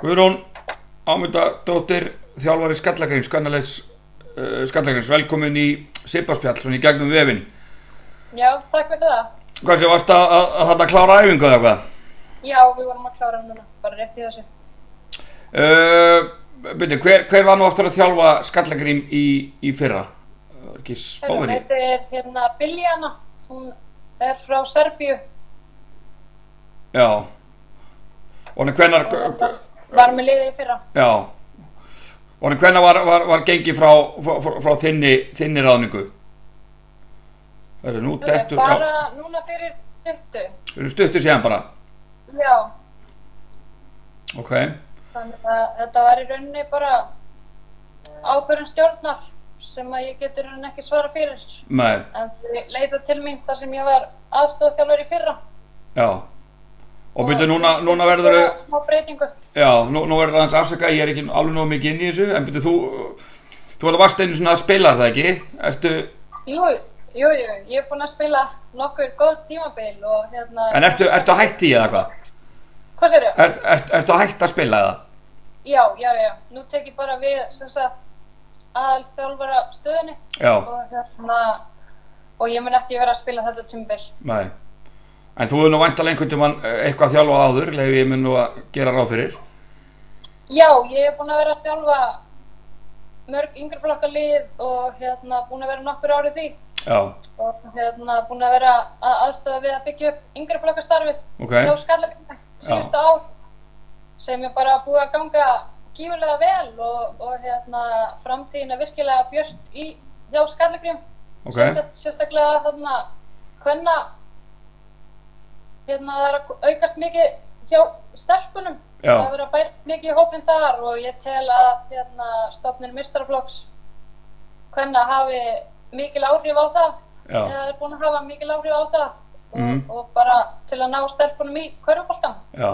Guðrún Ámundadóttir, þjálfari Skallagríms, Skallagríms, velkomin í Sibbarspjall, svona í gegnum vefinn. Já, takk fyrir það. Hvað sé, varst að klára æfingu eða hvað? Já, við vorum að klára núna, bara rétt í þessu. Hver var nú aftur að þjálfa Skallagrím í fyrra? Ekki spáverið? Þetta er Biljana, hún er frá Serbíu. Já. Og hvenær... Var með liðið í fyrra. Já. Og hvenær var gengið frá þinni ráðningu? Það nú dettur... Bara núna fyrir stuttu. Fyrir stuttu síðan bara? Já. Ok. Þannig að þetta var í rauninni bara ákvörðun stjórnar sem að ég getur hann ekki svara fyrir. Nei. En þau leita til mín þar sem ég var aðstoðarþjálfari í fyrra. Já. Og byrju núna verður... Smá breytingu. Já, nú verður aðeins afsakað, ég er ekki alveg nógu mikið inn í þessu, en byrju þú varst einu svona að spila það ekki? Ertu... Jú, ég er búin að spila nokkur góð tímabil og En ertu hætt í eða hvað? Hvað segirðu? Ertu hætt að spila eða? Já, nú tek ég bara við, sem sagt, aðalþjálfara stöðunni. Já. Og ég mun ekki vera að spila þetta tímabil. Nei. En þú hefur nú væntanlega einhvern tímann eitthvað þjálfað áður, ef ég mun nú að gera ráð fyrir. Já, ég er búin að vera að þjálfa mörg yngri flokka lið og búin að vera nokkur árið því. Já. Og búin að vera að aðstoða við að byggja upp yngri flokka starfið. Ok. Hjá Skallagrími síðustu ár, sem er bara búið að ganga gífurlega vel og framtíðin er virkilega björt hjá Skallagrími. Ok. Sérstaklega kvenna það er að aukast mikið hjá stelpunum. Já. Það verður að bæta mikið í hópinn þar og ég tel að stofnun meistaraflokks kvenna hafi mikil áhrif á það. Já. Eða er búin að hafa mikil áhrif á það og bara til að ná stelpunum í körfuboltann. Já.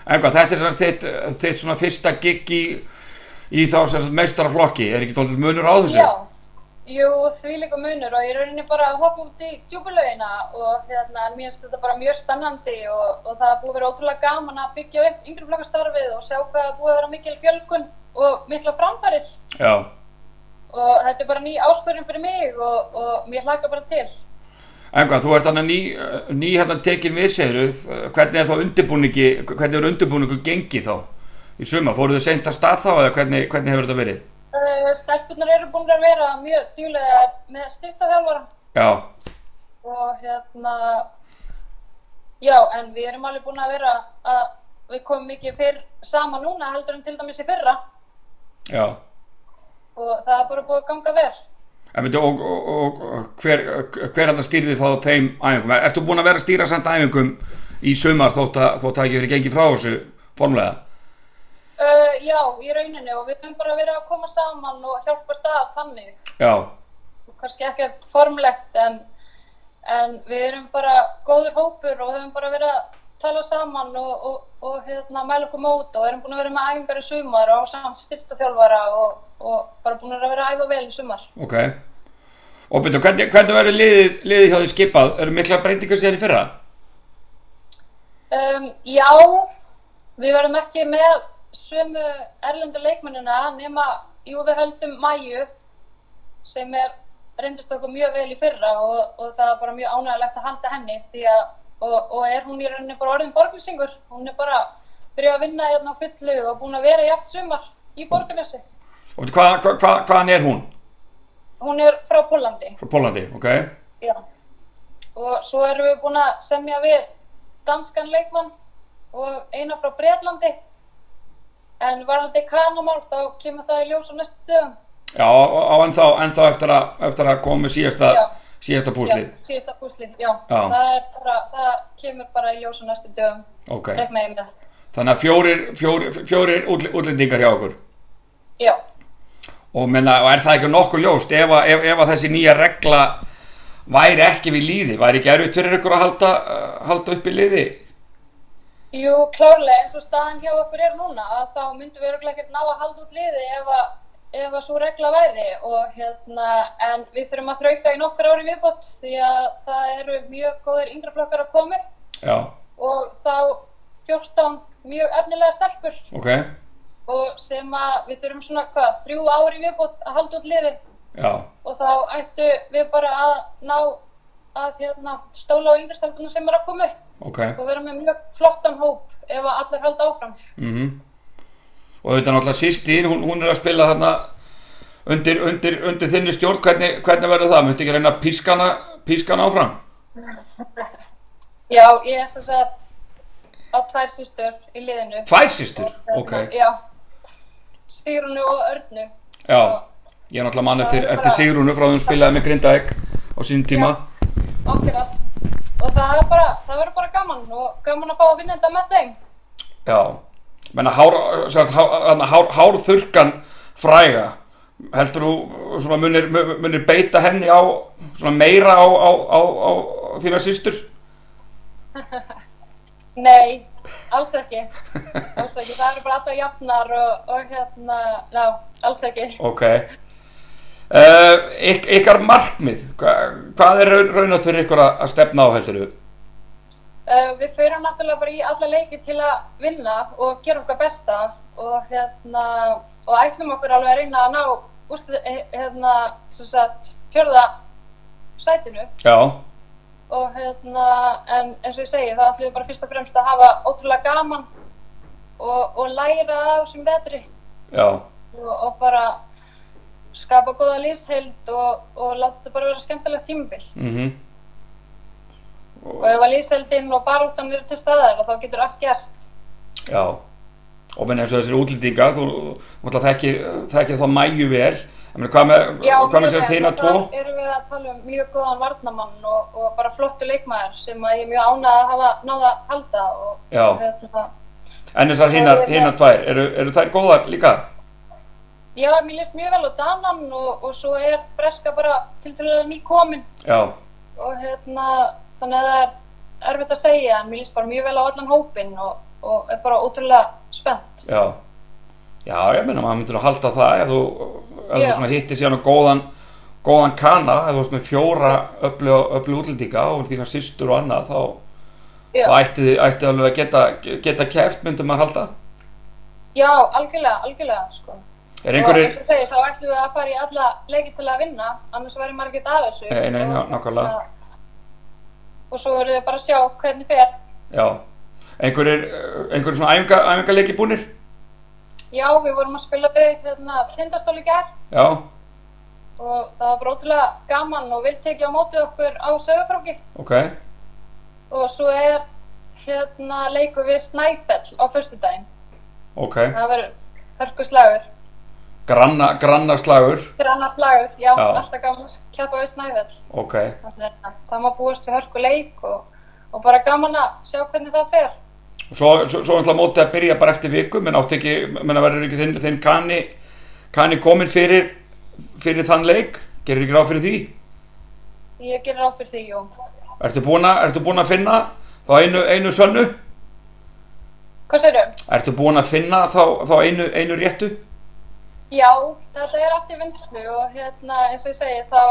En hvað, þetta er svona þitt svona fyrsta gig í þá sem meistaraflokki, er ekki dálítið munur á þessu? Já. Jú, þvílíkur munur og ég rauninni bara að hoppa út í djúpulaugina og mér finnst þetta bara mjög spennandi og það er búið að vera ótrúlega gaman að byggja upp yngri flokkastarfið og sjá hvað er búið að vera mikil fjölgun og mikla framfarir. Já. Og þetta er bara ný áskorun fyrir mig og mér hlakka bara til. En hvað, þú ert ný tekin við segruð, hvernig er þá undirbúningu gengið þá í sumar? Fóruð þið seint af stað þá eða hvernig hefur þetta verið? Stelpurnar eru búin að vera mjög duglegar með styrktarþjálfara. Já. Og já, en við erum alveg búin að vera að við komum mikið fyrr saman núna heldur en til dæmis í fyrra. Já. Og það er bara búið að ganga vel. En veitu, og hver stýrði þá þeim æfingum? Ertu búin að vera að stýra samt æfingum í sumar þótt að ekki verið gengið frá þessu formulega? Já, í rauninni og við höfum bara verið að koma saman og hjálpast að þannig. Já. Kannski ekkert formlegt en við erum bara góður hópur og höfum bara verið að tala saman og mæla okkur mót og erum búin að vera með æfingar í sumar og saman styrktarþjálfara og bara búin að vera að æfa vel í sumar. Ok. Og betur, hvernig verður liðið hjá því skipað? Eru miklar breytingar síðan í fyrra? Já, við verðum ekki með sömu erlendu leikmennina nema við höldum Maju sem reyndist okkur mjög vel í fyrra og það er bara mjög ánægilegt að halda henni því að og er hún í rauninni bara orðin Borgnesingur. Hún er bara byrjuð að vinna á fullu og búin að vera í allt sumar í Borgnesi. Og hvaðan er hún? Hún er frá Póllandi. Frá Póllandi, ok. Já. Og svo erum við búin að semja við danskan leikmann og eina frá Bretlandi. En varðandi kanamál þá kemur það í ljós á næstu dögum. Já, ennþá eftir að koma síðasta púslið. Já, síðasta púslið, já. Það kemur bara í ljós á næstu dögum. Ok. Reikna ég með. Þannig að fjórir útlendingar hjá okkur. Já. Og er það ekki nokkuð ljóst ef að þessi nýja regla væri ekki við líði, væri ekki erfitt fyrir ykkur að halda upp í liði? Jú, klárlega, eins og staðan hjá okkur er núna, að þá myndum við örugglega ekkert ná að halda út liði ef að sú regla væri og en við þurfum að þrauka í nokkur ári viðbót því að það eru mjög góðir yngri flokkar að koma. Já. Og þá 14 mjög efnilega stelpur Ok, og sem að við þurfum svona 3 ár í viðbót að halda út liði já, og þá ættu við bara að ná að stóla á yngri stelpuna sem að koma upp ok. og vera með mjög flottan hóp ef að allir halda áfram. Og þetta náttúrulega Sistín, hún að spila þarna undir þinni stjórn, hvernig verður það? Möntu ekki reyna að pískana áfram? Já, ég sem sagt á 2 systur í liðinu. 2 systur? Ok. Já, Sigrúnu og Örnu. Já, ég náttúrulega mann eftir Sigrúnu frá því hún spilaði með Grindavík á sínum tíma. Já, akkurat. Og það verður bara gaman og gaman að fá að vinna þetta með þeim. Já, menna hárþurrkan fræga, heldur þú svona munir beita henni á svona meira á þína systur? Nei, alls ekki. Alls ekki, það eru bara allar jafnar og já, alls ekki. Ok. Ykkar markmið, hvað raunat fyrir ykkur að stefna á, heldur þú? Við förum náttúrulega bara í alla leiki til að vinna og gera okkar besta og ætlum okkur alveg að reyna að ná sem sagt 4. sætinu. Já. Og en eins og ég segi, það ætlum við bara fyrst og fremst að hafa ótrúlega gaman og læra af þessum vetri. Já. Og bara skapa góða lífsheild og láta þetta bara vera skemmtilegt tímabil. Og ef að lífsheildin og baráttan eru til staðar þá getur allt gerst. Já, og menn eins og þessir útlendinga, þú þekkir þá Mæju vel. Hvað með sérst hina 2? Já, erum við að tala um mjög góðan varnarmann og bara flottu leikmaður sem að ég er mjög ánægð að hafa náð að halda. Já, en þessar hina 2, eru þær góðar líka? Já, mér líst mjög vel á Danan og svo er Breska bara tiltölulega nýkomin. Já. Og þannig að það er erfitt að segja en mér líst bara mjög vel á allan hópinn og er bara ótrúlega spennt. Já, ég meina maður myndir að halda það ef þú svona hittir síðan á góðan kana, ef þú ert með 4 öflug útlendinga og þína systur og annað þá ætti alveg að geta keppt, myndir maður halda? Já, algjörlega sko. Og eins og segir, þá ætlum við að fara í alla leiki til að vinna, annars væri maður ekkert af þessu. Nei, nákvæmlega. Og svo verður við bara að sjá hvernig fer. Já. Einhverjir svona æfingaleiki búnir? Já, við vorum að spila við Tindastól í gær. Já. Og það var bara ótrúlega gaman og vel tekið á móti okkur á Sauðárkróki. Ok. Og svo leikur við Snæfell á föstudaginn. Ok. Það verður hörkuslagur. Grannaslagur? Grannaslagur, já, alltaf gaman að keppa við Snæfell. Ok. Það má búast við hörkuleik og bara gaman að sjá hvernig það fer. Svo náttúrulega mótið að byrja bara eftir viku, menn verður ekki þinn kani komin fyrir þann leik? Gerir ekki ráð fyrir því? Ég gerir ráð fyrir því, jú. Ertu búin að finna þá einu sönnu? Hvað segirðu? Ertu búin að finna þá einu réttu? Já, þetta er allt í vinnslu og eins og ég segi þá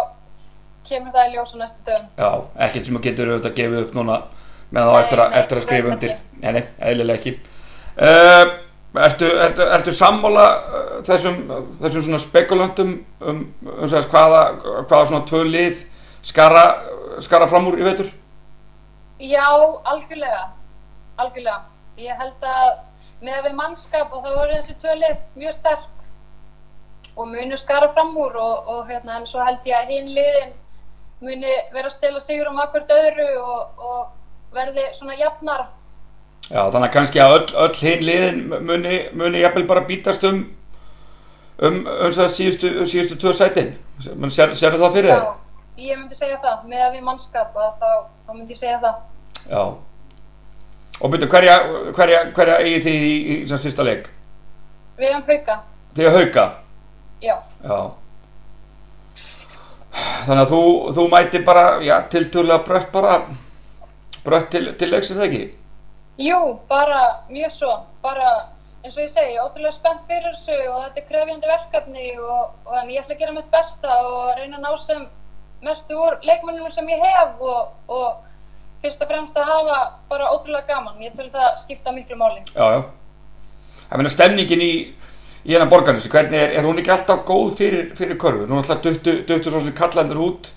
kemur það í ljós á næstu dögum. Já, ekkert sem þú getur auðvitað gefið upp núna með þá eftir að skrifa undir. Nei, eðlilega ekki. Ertu sammála þessum svona spekulantum hvaða svona 2 lið skara fram úr í vetur? Já, algjörlega. Ég held að með við mannskap og þá voru þessi 2 lið mjög sterk og munu skara fram úr og en svo held ég að hin liðin muni vera að stela sigur hvert öðru og verði svona jafnara. Já, þannig að kannski að öll hin liðin muni jafnvel bara bítast um síðustu 2 sætin. Sérðu það fyrir þér? Já, ég myndi segja það. Með að við mannskap þá myndi ég segja það. Já. Og byrju, hverja eigið þið í fyrsta leik? Við höfum Hauka. Þið er Hauka? Já. Þannig að þú mætir bara, tiltölulega brött til leiks, er það ekki? Jú, bara mjög svo. Bara, eins og ég segi, ótrúlega spennt fyrir þessu og þetta er krefjandi verkefni og ég ætla að gera mitt besta og reyna að ná sem mestu úr leikmönnum sem ég hef og fyrst og fremst að hafa bara ótrúlega gaman. Ég tel það skipta miklu máli. Já. Það meina stemningin í hennar Borgarnesi, hvernig er hún ekki alltaf góð fyrir körfu? Nú alltaf duttu svo sem kallandur út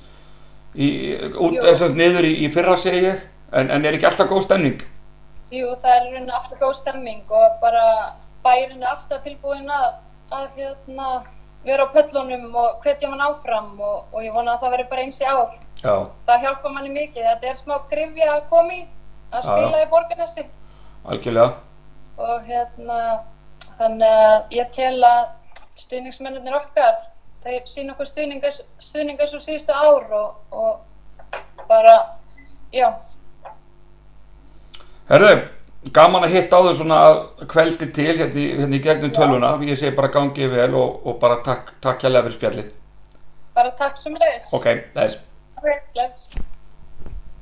niður í fyrra segi ég, en er ekki alltaf góð stemning? Jú, það er rauninni alltaf góð stemming og bara bærinn er alltaf tilbúinn að vera á pöllunum og hvetja mann áfram og ég vona að það veri bara eins í ár. Já. Það hjálpa manni mikið, þetta er smá gryfja að koma í, að spila í Borgarnesi. Algjörlega. Og þannig að ég tel að stuðningsmennirnir okkar, þeir sýna okkur stuðningar svo síðustu ár og bara, já. Herðu, gaman að hitta á þau svona kveldi til hérna í gegnum tölvuna. Ég segi bara gangið vel og bara takk kærlega fyrir spjallið. Bara takk sömuleiðis. Ok, bless. Ok, bless.